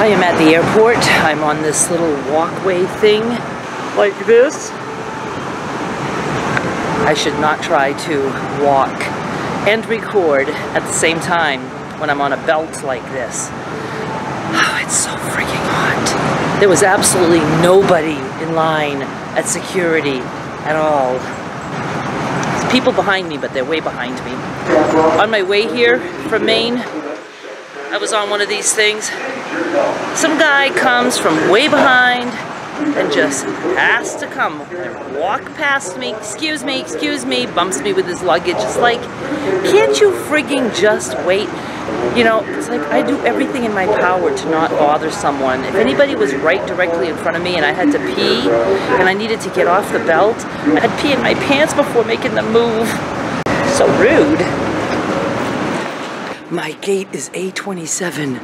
I am at the airport. I'm on this little walkway thing like this. I should not try to walk and record at the same time when I'm on a belt like this. Oh, it's so freaking hot. There was absolutely nobody in line at security at all. There's people behind me, but they're way behind me. On my way here from Maine, I was on one of these things. Some guy comes from way behind and just has to come and walk past me. Excuse me, bumps me with his luggage. It's like, can't you frigging just wait? You know, it's like I do everything in my power to not bother someone. If anybody was right directly in front of me and I had to pee and I needed to get off the belt, I'd pee in my pants before making the move. So rude. My gate is A27,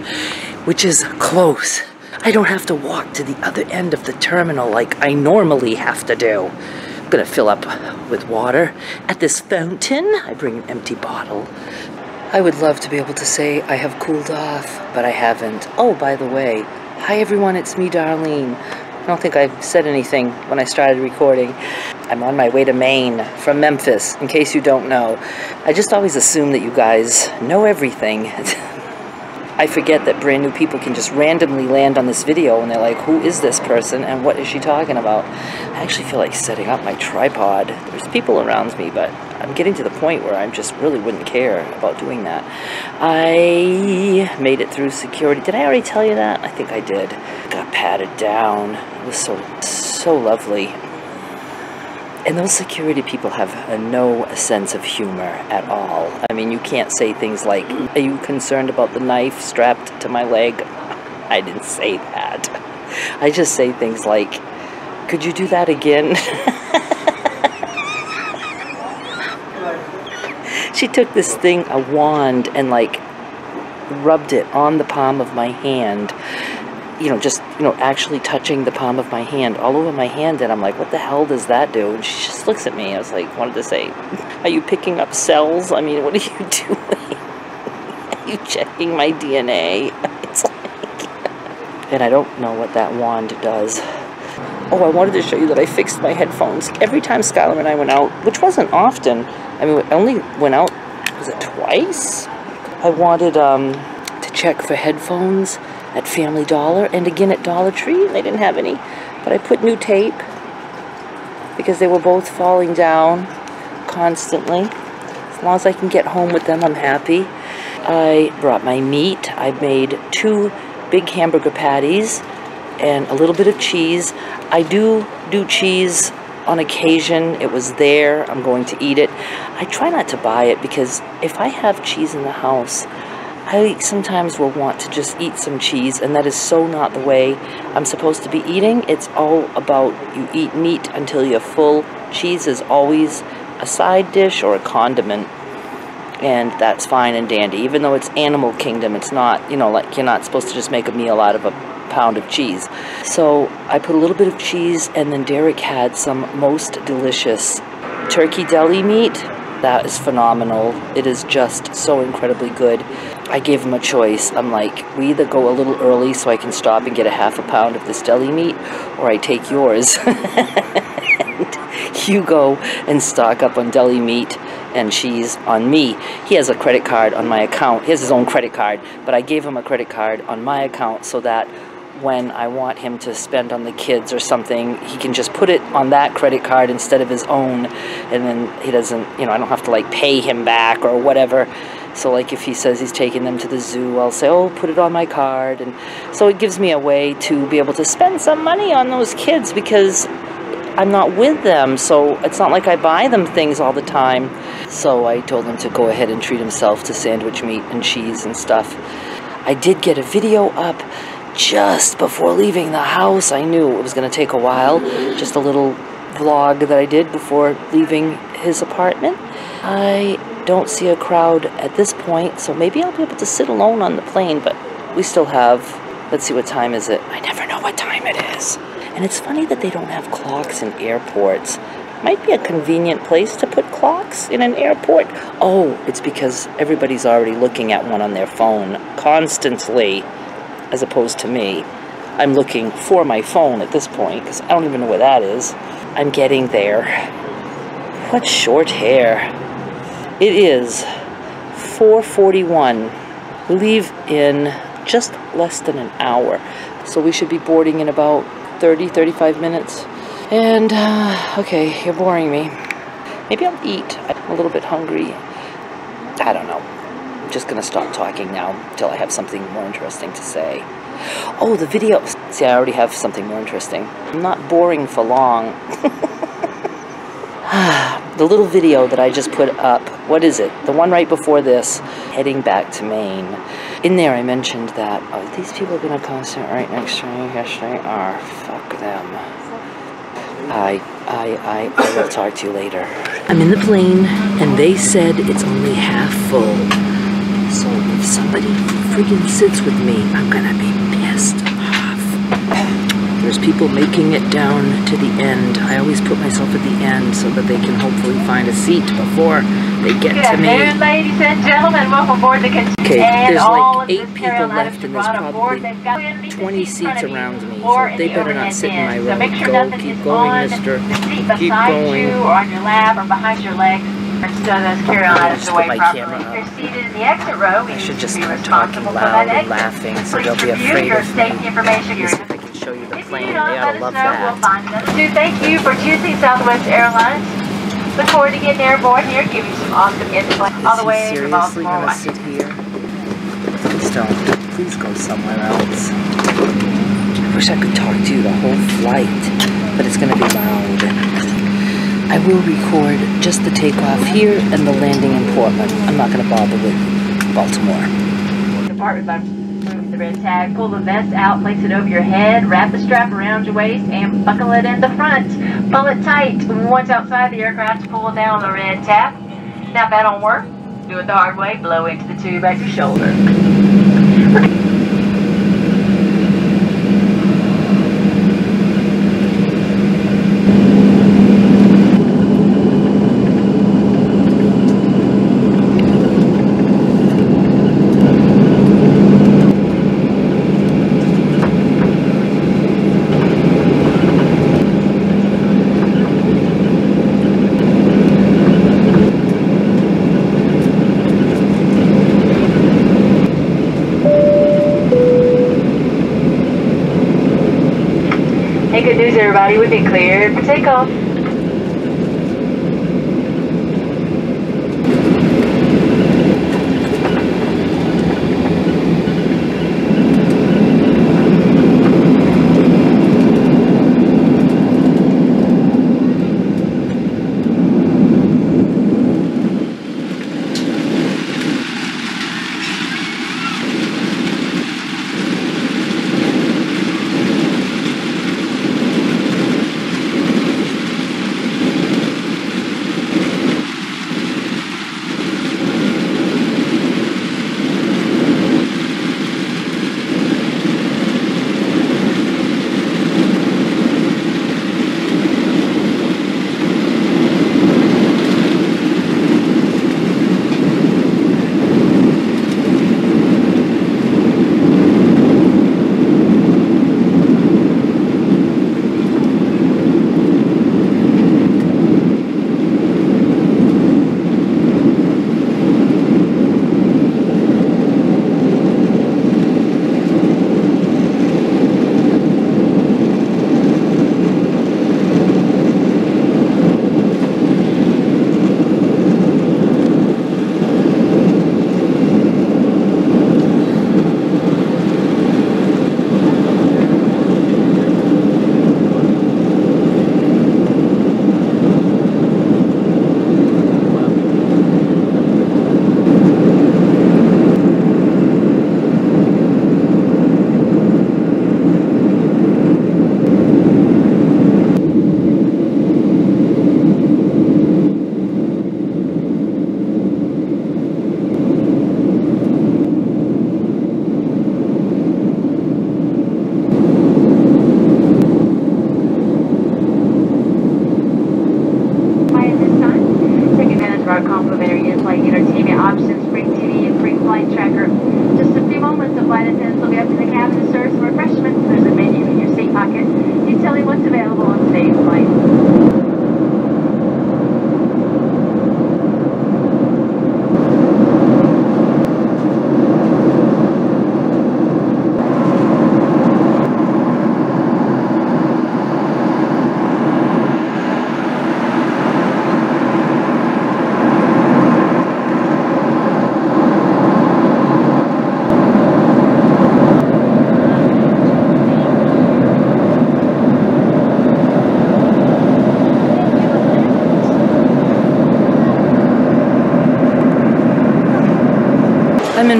which is close. I don't have to walk to the other end of the terminal like I normally have to do. I'm gonna fill up with water at this fountain. I bring an empty bottle. I would love to be able to say I have cooled off, but I haven't. Oh, by the way, hi everyone, it's me, Darlene. I don't think I said anything when I started recording. I'm on my way to Maine from Memphis, in case you don't know. I just always assume that you guys know everything. I forget that brand new people can just randomly land on this video and they're like, who is this person and what is she talking about? I actually feel like setting up my tripod. There's people around me, but I'm getting to the point where I just really wouldn't care about doing that. I made it through security. Did I already tell you that? I think I did. Got patted down. It was so lovely. And those security people have no sense of humor at all. I mean, you can't say things like, are you concerned about the knife strapped to my leg? I didn't say that. I just say things like, could you do that again? She took this thing, a wand, and like rubbed it on the palm of my hand. You know, just, you know, actually touching the palm of my hand, all over my hand, and I'm like, what the hell does that do? And she just looks at me. I was like, wanted to say, are you picking up cells? I mean, what are you doing? Are you checking my DNA? It's like, and I don't know what that wand does. Oh, I wanted to show you that I fixed my headphones. Every time Skylar and I went out, which wasn't often, I mean, I only went out, was it twice? I wanted to check for headphones at Family Dollar and again at Dollar Tree. They didn't have any, but I put new tape because they were both falling down constantly. As long as I can get home with them, I'm happy. I brought my meat. I made 2 big hamburger patties and a little bit of cheese. I do cheese on occasion. It was there. I'm going to eat it. I try not to buy it because if I have cheese in the house, I sometimes will want to just eat some cheese, and that is so not the way I'm supposed to be eating. It's all about you eat meat until you're full. Cheese is always a side dish or a condiment, and that's fine and dandy. Even though it's animal kingdom, it's not, you know, like you're not supposed to just make a meal out of a pound of cheese. So I put a little bit of cheese, and then Derek had some most delicious turkey deli meat. That is phenomenal. It is just so incredibly good. I gave him a choice. I'm like, we either go a little early so I can stop and get a half a pound of this deli meat, or I take yours. And you go and stock up on deli meat and cheese on me. He has a credit card on my account. He has his own credit card, but I gave him a credit card on my account so that when I want him to spend on the kids or something, he can just put it on that credit card instead of his own, and then he doesn't, you know, I don't have to like pay him back or whatever. So like if he says he's taking them to the zoo, I'll say, oh, put it on my card. And so it gives me a way to be able to spend some money on those kids because I'm not with them, so it's not like I buy them things all the time. So I told him to go ahead and treat himself to sandwich meat and cheese and stuff. I did get a video up just before leaving the house. I knew it was going to take a while. Just a little vlog that I did before leaving his apartment. I don't see a crowd at this point, so maybe I'll be able to sit alone on the plane, but we still have, let's see, what time is it? I never know what time it is. And it's funny that they don't have clocks in airports. Might be a convenient place to put clocks in an airport. Oh, it's because everybody's already looking at one on their phone constantly. as opposed to me. I'm looking for my phone at this point, because I don't even know where that is. I'm getting there. What short hair. It is 4:41. We leave in just less than an hour. So we should be boarding in about 30-35 minutes. And, okay, you're boring me. Maybe I'll eat. I'm a little bit hungry. I don't know. I'm just gonna stop talking now until I have something more interesting to say. Oh, the video. See, I already have something more interesting. I'm not boring for long. The little video that I just put up, what is it? The one right before this, heading back to Maine. In there I mentioned that, oh, these people are gonna come sit right next to me. Yes, they are. Fuck them. I will talk to you later. I'm in the plane, and they said it's only half full. So if somebody freaking sits with me, I'm gonna be pissed off. There's people making it down to the end. I always put myself at the end so that they can hopefully find a seat before they get to me. Good afternoon, ladies and gentlemen. Welcome aboard the Okay, there's like 8 people left, and there's probably 20 seats around me, so they better not sit in my row. Go, keep going, mister. Keep going. You or on your lap or behind your leg. So those carry-on items away properly. If you're seated in the exit row, I should just start talking loud and laughing so they'll be afraid of me. If I can show you the plane, they ought to love that. Thank you for choosing Southwest Airlines. Look forward to getting airborne here, give you some awesome input all the way to Baltimore. Gonna sit here? Please don't. Please go somewhere else. I wish I could talk to you the whole flight, but it's gonna be loud. I will record just the takeoff here and the landing in Portland. I'm not going to bother with Baltimore. Depart by removing the red tag. Pull the vest out, place it over your head, wrap the strap around your waist, and buckle it in the front. Pull it tight. Once outside the aircraft, pull down the red tab. Now if that don't work, do it the hard way. Blow into the tube at your shoulder. Hey, good news everybody, we've been cleared for takeoff.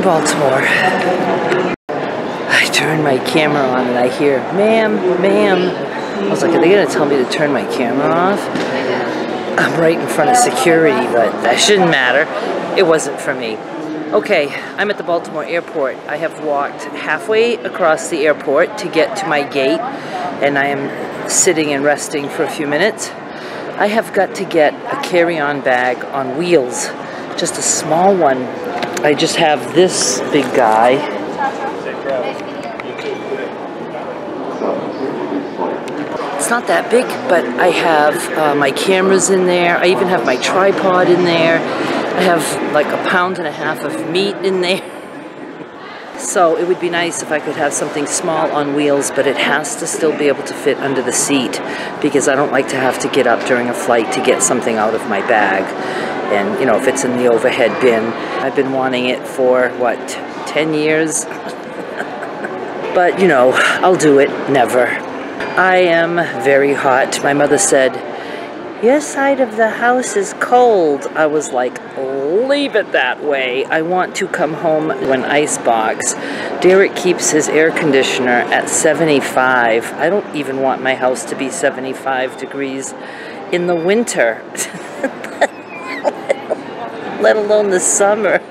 Baltimore. I turn my camera on and I hear, ma'am, ma'am. I was like, are they gonna tell me to turn my camera off? I'm right in front of security, but that shouldn't matter. It wasn't for me. Okay, I'm at the Baltimore airport. I have walked halfway across the airport to get to my gate, and I am sitting and resting for a few minutes. I have got to get a carry-on bag on wheels, just a small one. I just have this big guy. It's not that big, but I have my cameras in there. I even have my tripod in there. I have like 1.5 pounds of meat in there. So it would be nice if I could have something small on wheels, but it has to still be able to fit under the seat because I don't like to have to get up during a flight to get something out of my bag. And, you know, if it's in the overhead bin, I've been wanting it for, what, 10 years? But, you know, I'll do it. Never. I am very hot. My mother said, your side of the house is cold. I was like, leave it that way. I want to come home to an icebox. Derek keeps his air conditioner at 75. I don't even want my house to be 75 degrees in the winter, let alone the summer.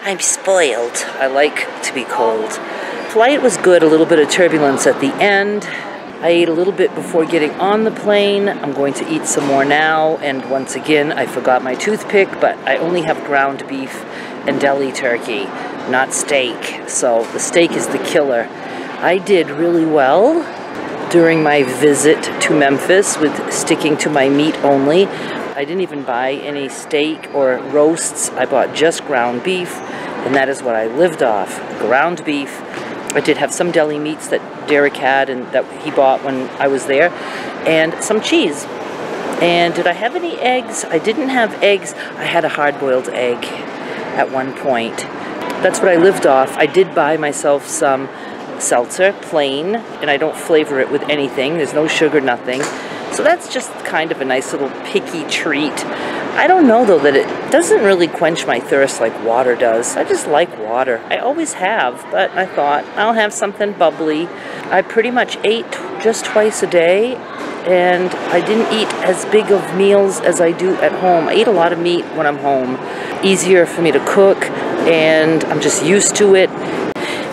I'm spoiled. I like to be cold. Flight was good, a little bit of turbulence at the end. I ate a little bit before getting on the plane. I'm going to eat some more now. And once again, I forgot my toothpick, but I only have ground beef and deli turkey, not steak. So the steak is the killer. I did really well during my visit to Memphis with sticking to my meat only. I didn't even buy any steak or roasts. I bought just ground beef, and that is what I lived off, ground beef. I did have some deli meats that Derek had and that he bought when I was there, and some cheese. And did I have any eggs? I didn't have eggs. I had a hard-boiled egg at one point. That's what I lived off. I did buy myself some seltzer, plain, and I don't flavor it with anything. There's no sugar, nothing. So that's just kind of a nice little picky treat. I don't know, though, that it doesn't really quench my thirst like water does. I just like water. I always have, but I thought I'll have something bubbly. I pretty much ate just twice a day, and I didn't eat as big of meals as I do at home. I eat a lot of meat when I'm home. Easier for me to cook, and I'm just used to it,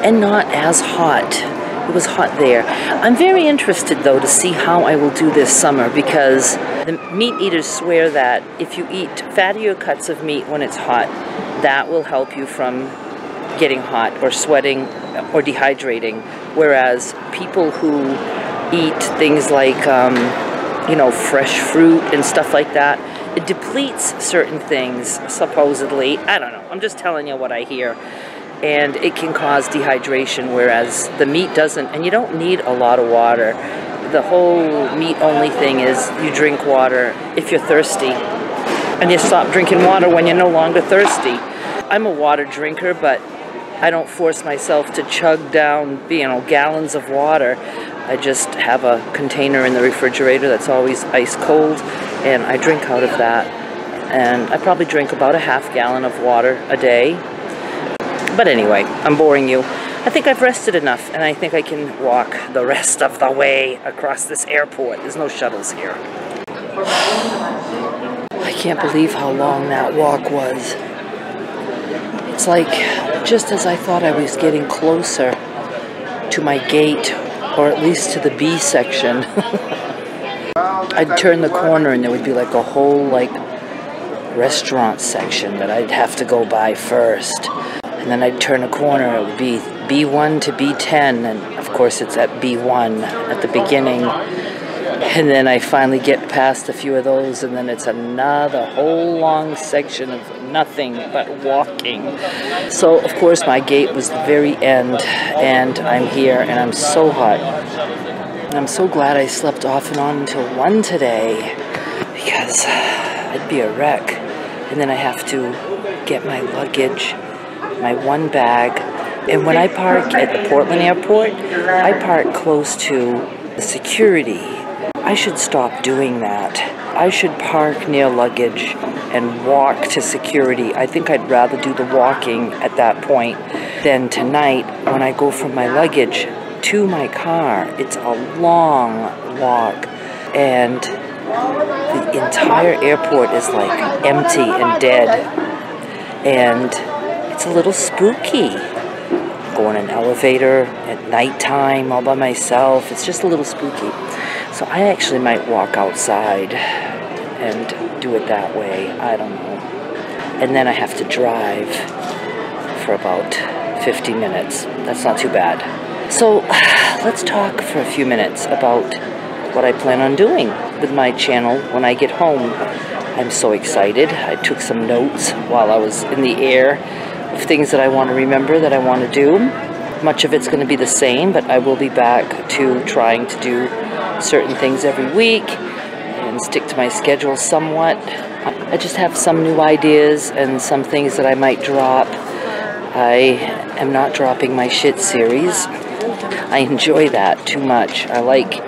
and not as hot. It was hot there. I'm very interested, though, to see how I will do this summer, because the meat eaters swear that if you eat fattier cuts of meat when it's hot, that will help you from getting hot or sweating or dehydrating. Whereas people who eat things like, you know, fresh fruit and stuff like that, it depletes certain things, supposedly. I don't know. I'm just telling you what I hear. And it can cause dehydration, whereas the meat doesn't, and you don't need a lot of water. The whole meat-only thing is you drink water if you're thirsty, and you stop drinking water when you're no longer thirsty. I'm a water drinker, but I don't force myself to chug down, you know, gallons of water. I just have a container in the refrigerator that's always ice cold, and I drink out of that. And I probably drink about a half gallon of water a day. But anyway, I'm boring you. I think I've rested enough, and I think I can walk the rest of the way across this airport. There's no shuttles here. I can't believe how long that walk was. It's like, just as I thought I was getting closer to my gate, or at least to the B section, I'd turn the corner and there would be like a whole, like, restaurant section that I'd have to go by first. And then I'd turn a corner, it would be B1 to B10, and of course it's at B1 at the beginning. And then I finally get past a few of those, and then it's another whole long section of nothing but walking. So, of course, my gate was the very end, and I'm here, and I'm so hot. And I'm so glad I slept off and on until 1 today, because I'd be a wreck. And then I have to get my luggage, my one bag, and when I park at the Portland airport, I park close to the security. I should stop doing that. I should park near luggage and walk to security. I think I'd rather do the walking at that point than tonight when I go from my luggage to my car. It's a long walk, and the entire airport is like empty and dead, and it's a little spooky. Go in an elevator at nighttime all by myself. It's just a little spooky. So I actually might walk outside and do it that way. I don't know. And then I have to drive for about 50 minutes. That's not too bad. So let's talk for a few minutes about what I plan on doing with my channel when I get home. I'm so excited. I took some notes while I was in the air of things that I want to remember, that I want to do. Much of it's going to be the same, but I will be back to trying to do certain things every week and stick to my schedule somewhat. I just have some new ideas and some things that I might drop. I am not dropping my shit series. I enjoy that too much. I like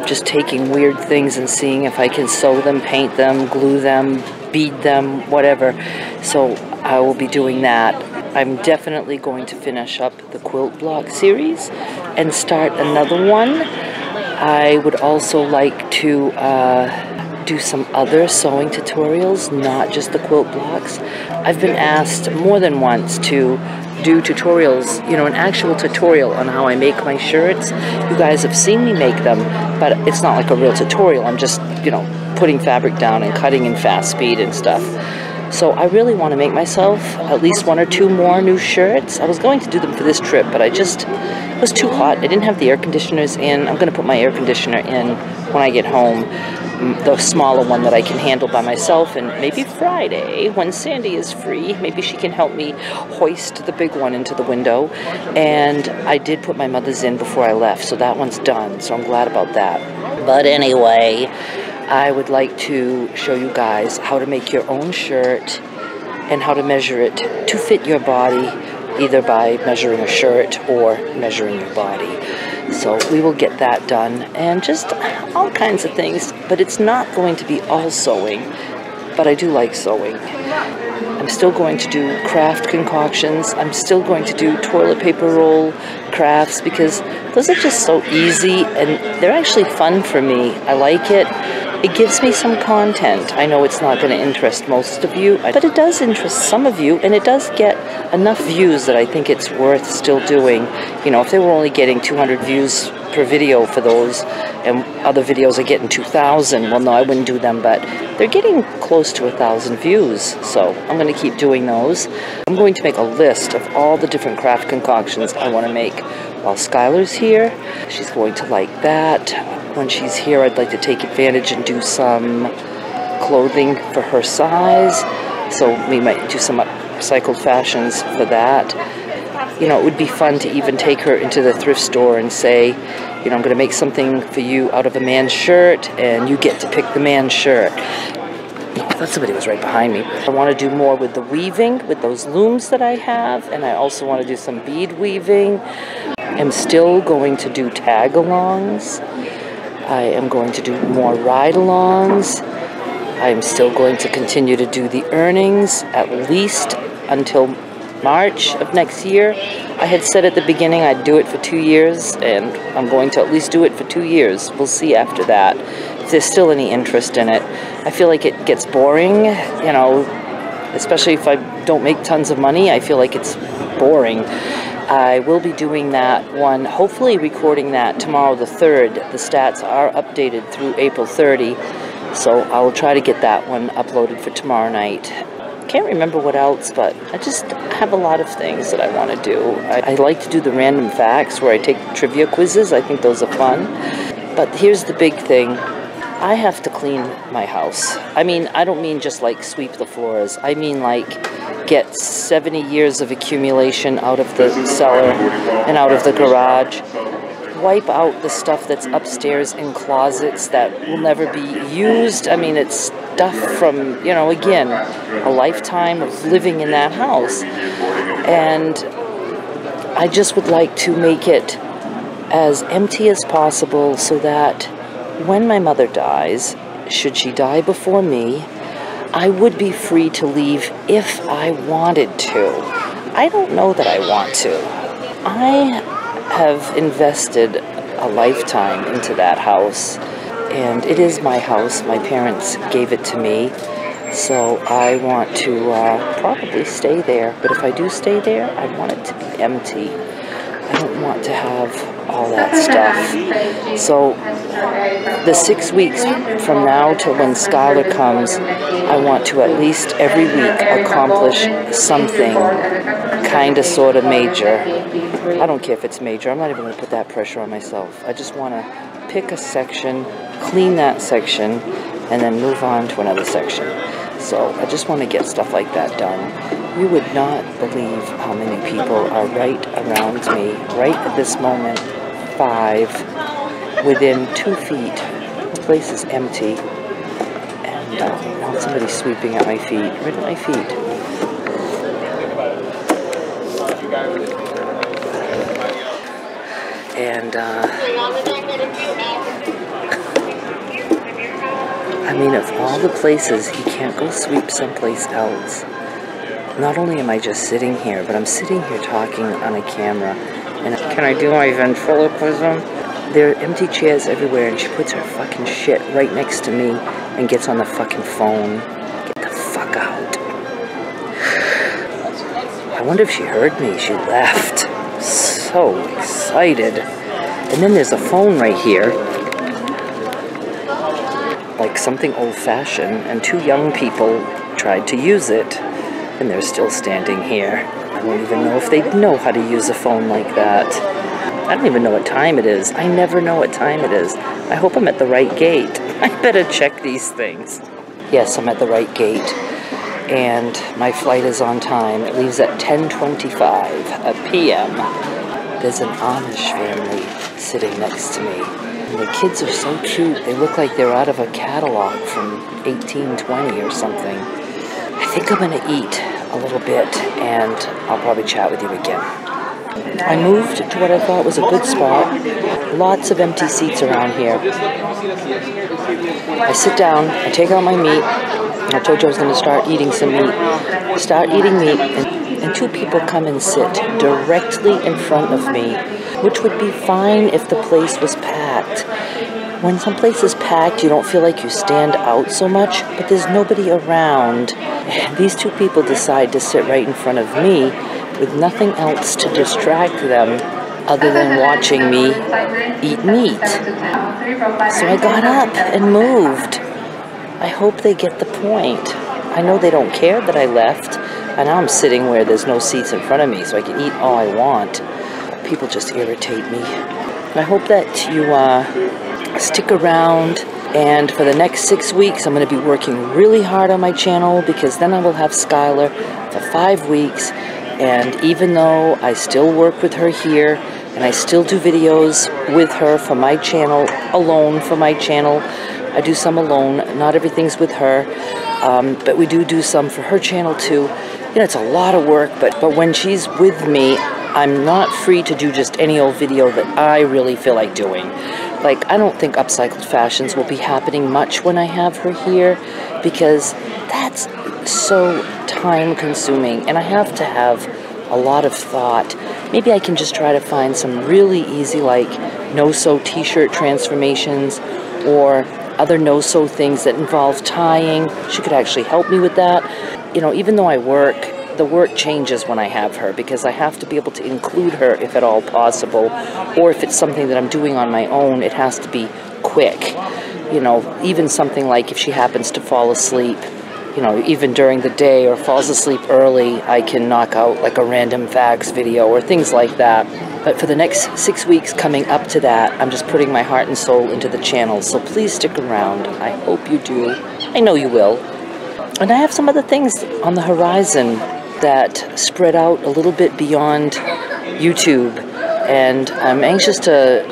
just taking weird things and seeing if I can sew them, paint them, glue them, bead them, whatever. So I will be doing that. I'm definitely going to finish up the quilt block series and start another one. I would also like to do some other sewing tutorials, not just the quilt blocks. I've been asked more than once to do tutorials, you know, an actual tutorial on how I make my shirts. You guys have seen me make them, but it's not like a real tutorial. I'm just, you know, putting fabric down and cutting in fast speed and stuff. So I really want to make myself at least 1 or 2 more new shirts. I was going to do them for this trip, but it was too hot. I didn't have the air conditioners in. I'm going to put my air conditioner in when I get home, the smaller one that I can handle by myself, and maybe Friday, when Sandy is free, maybe she can help me hoist the big one into the window. And I did put my mother's in before I left, so that one's done, so I'm glad about that. But anyway, I would like to show you guys how to make your own shirt and how to measure it to fit your body, either by measuring a shirt or measuring your body. So we will get that done, and just all kinds of things, but it's not going to be all sewing, but I do like sewing. I'm still going to do craft concoctions. I'm still going to do toilet paper roll crafts, because those are just so easy and they're actually fun for me. I like it. It gives me some content. I know it's not going to interest most of you, but it does interest some of you, and it does get enough views that I think it's worth still doing. You know, if they were only getting 200 views per video for those, and other videos are getting 2,000, well, no, I wouldn't do them, but they're getting close to 1,000 views, so I'm going to keep doing those. I'm going to make a list of all the different craft concoctions I want to make while Skylar's here. She's going to like that. When she's here, I'd like to take advantage and do some clothing for her size, so we might do some Upcycled Fashions for that. You know, it would be fun to even take her into the thrift store and say, you know, I'm going to make something for you out of a man's shirt, and you get to pick the man's shirt. I thought somebody was right behind me. I want to do more with the weaving, with those looms that I have, and I also want to do some bead weaving. I'm still going to do tag-alongs. I am going to do more ride-alongs. I'm still going to continue to do the earnings, at least until March of next year. I had said at the beginning I'd do it for 2 years, and I'm going to at least do it for 2 years. We'll see after that if there's still any interest in it. I feel like it gets boring, you know, especially if I don't make tons of money. I feel like it's boring. I will be doing that one, hopefully recording that tomorrow the 3rd. The stats are updated through April 30, so I will try to get that one uploaded for tomorrow night. Can't remember what else, but I just have a lot of things that I want to do. I like to do the random facts where I take trivia quizzes. I think those are fun. But here's the big thing. I have to clean my house. I mean, I don't mean just like sweep the floors. I mean like get 70 years of accumulation out of the cellar and out of the garage. Wipe out the stuff that's upstairs in closets that will never be used. I mean, it's stuff from, you know, again, a lifetime of living in that house. And I just would like to make it as empty as possible so that when my mother dies, should she die before me, I would be free to leave if I wanted to. I don't know that I want to. I have invested a lifetime into that house, and it is my house. My parents gave it to me, so I want to probably stay there. But if I do stay there, I want it to be empty. I don't want to have all that stuff. So the 6 weeks from now till when Skylar comes, I want to at least every week accomplish something kind of sort of major. I don't care if it's major. I'm not even going to put that pressure on myself. I just want to pick a section, clean that section, and then move on to another section. So I just want to get stuff like that done. You would not believe how many people are right around me, right at this moment, 5, within 2 feet. The place is empty, and now somebody's sweeping at my feet, right at my feet. And I mean, of all the places, he can't go sweep someplace else. Not only am I just sitting here, but I'm sitting here talking on a camera. And can I do my ventriloquism? There are empty chairs everywhere, and she puts her fucking shit right next to me and gets on the fucking phone. Get the fuck out. I wonder if she heard me. She left. So excited. And then there's a phone right here. Like something old-fashioned, and 2 young people tried to use it, and they're still standing here. I don't even know if they know how to use a phone like that. I don't even know what time it is. I never know what time it is. I hope I'm at the right gate. I better check these things. Yes, I'm at the right gate, and my flight is on time. It leaves at 10:25 p.m. There's an Amish family sitting next to me. And the kids are so cute. They look like they're out of a catalog from 1820 or something. I think I'm going to eat a little bit, and I'll probably chat with you again. I moved to what I thought was a good spot. Lots of empty seats around here. I sit down, I take out my meat. I told you I was going to start eating some meat. Start eating meat, and 2 people come and sit directly in front of me, which would be fine if the place was packed. When some place is packed, you don't feel like you stand out so much, but there's nobody around. These 2 people decide to sit right in front of me with nothing else to distract them other than watching me eat meat. So I got up and moved. I hope they get the point. I know they don't care that I left, and now I'm sitting where there's no seats in front of me, so I can eat all I want. People just irritate me. I hope that you stick around, and for the next 6 weeks I'm going to be working really hard on my channel, because then I will have Skylar for 5 weeks, and even though I still work with her here, and I still do videos with her for my channel, alone for my channel, I do some alone, not everything's with her, but we do some for her channel too. You know, it's a lot of work, but when she's with me, I'm not free to do just any old video that I really feel like doing. Like, I don't think Upcycled Fashions will be happening much when I have her here, because that's so time-consuming, and I have to have a lot of thought. Maybe I can just try to find some really easy, like, no-sew t-shirt transformations, or other no-sew things that involve tying. She could actually help me with that. You know, even though I work, the work changes when I have her, because I have to be able to include her if at all possible, or if it's something that I'm doing on my own, it has to be quick. You know, even something like if she happens to fall asleep, you know, even during the day, or falls asleep early, I can knock out like a random facts video or things like that. But for the next 6 weeks coming up to that, I'm just putting my heart and soul into the channel, so please stick around. I hope you do. I know you will. And I have some other things on the horizon that spread out a little bit beyond YouTube, and I'm anxious to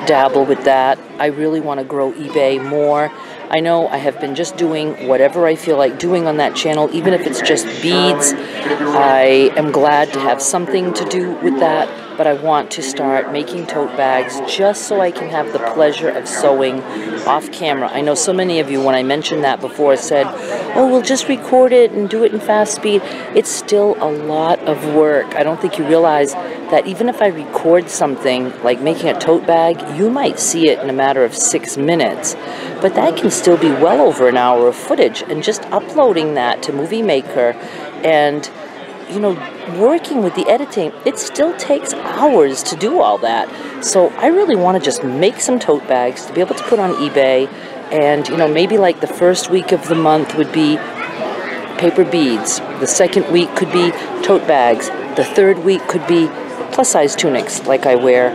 dabble with that. I really want to grow eBay more. I know I have been just doing whatever I feel like doing on that channel, even if it's just beads. I am glad to have something to do with that but I want to start making tote bags just so I can have the pleasure of sewing off camera. I know so many of you, when I mentioned that before, said, oh, we'll just record it and do it in fast speed. It's still a lot of work. I don't think you realize that even if I record something like making a tote bag, you might see it in a matter of 6 minutes, but that can still be well over an hour of footage, and just uploading that to Movie Maker and, you know, working with the editing, it still takes hours to do all that. So I really want to just make some tote bags to be able to put on eBay, and, you know, maybe like the first week of the month would be paper beads, the second week could be tote bags, the third week could be plus-size tunics like I wear.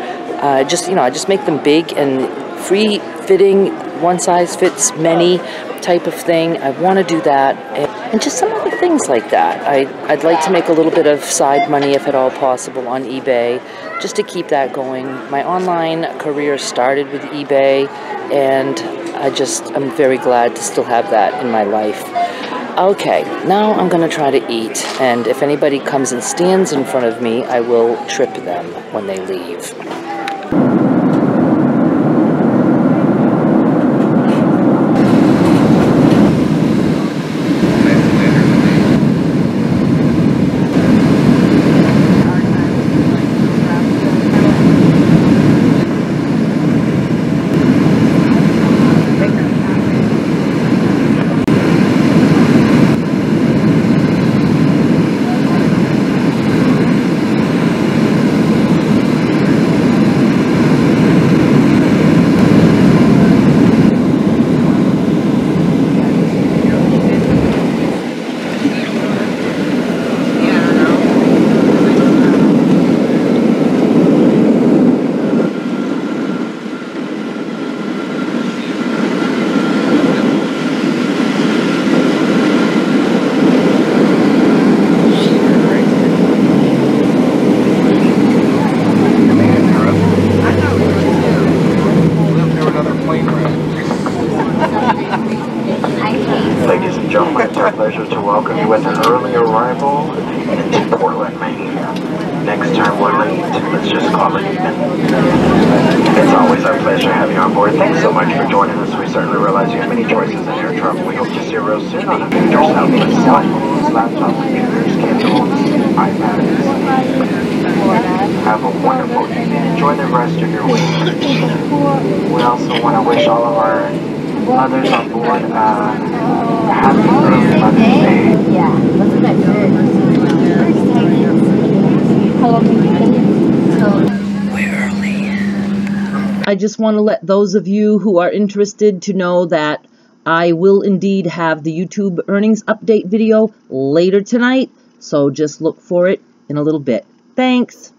Just, you know, I just make them big and free-fitting, one size fits many type of thing. I want to do that, and just some other things like that. I'd like to make a little bit of side money, if at all possible, on eBay, just to keep that going. My online career started with eBay, and I'm very glad to still have that in my life. Okay, now I'm going to try to eat, and if anybody comes and stands in front of me, I will trip them when they leave. Ladies and gentlemen, it's our pleasure to welcome you with an early arrival into Portland, Maine. Next time we're late, let's just call it even. It's always our pleasure having you on board. Thanks so much for joining us. We certainly realize you have many choices in air travel. We hope to see you real soon on a major Southwest cell phones, laptops, computers, Kindles, iPads. Have a wonderful evening. Enjoy the rest of your week. We also want to wish all of our others on board happy early Mother's Day. Yeah, wasn't that good? How long have you been? We're early. I just want to let those of you who are interested to know that I will indeed have the YouTube earnings update video later tonight, so just look for it in a little bit. Thanks.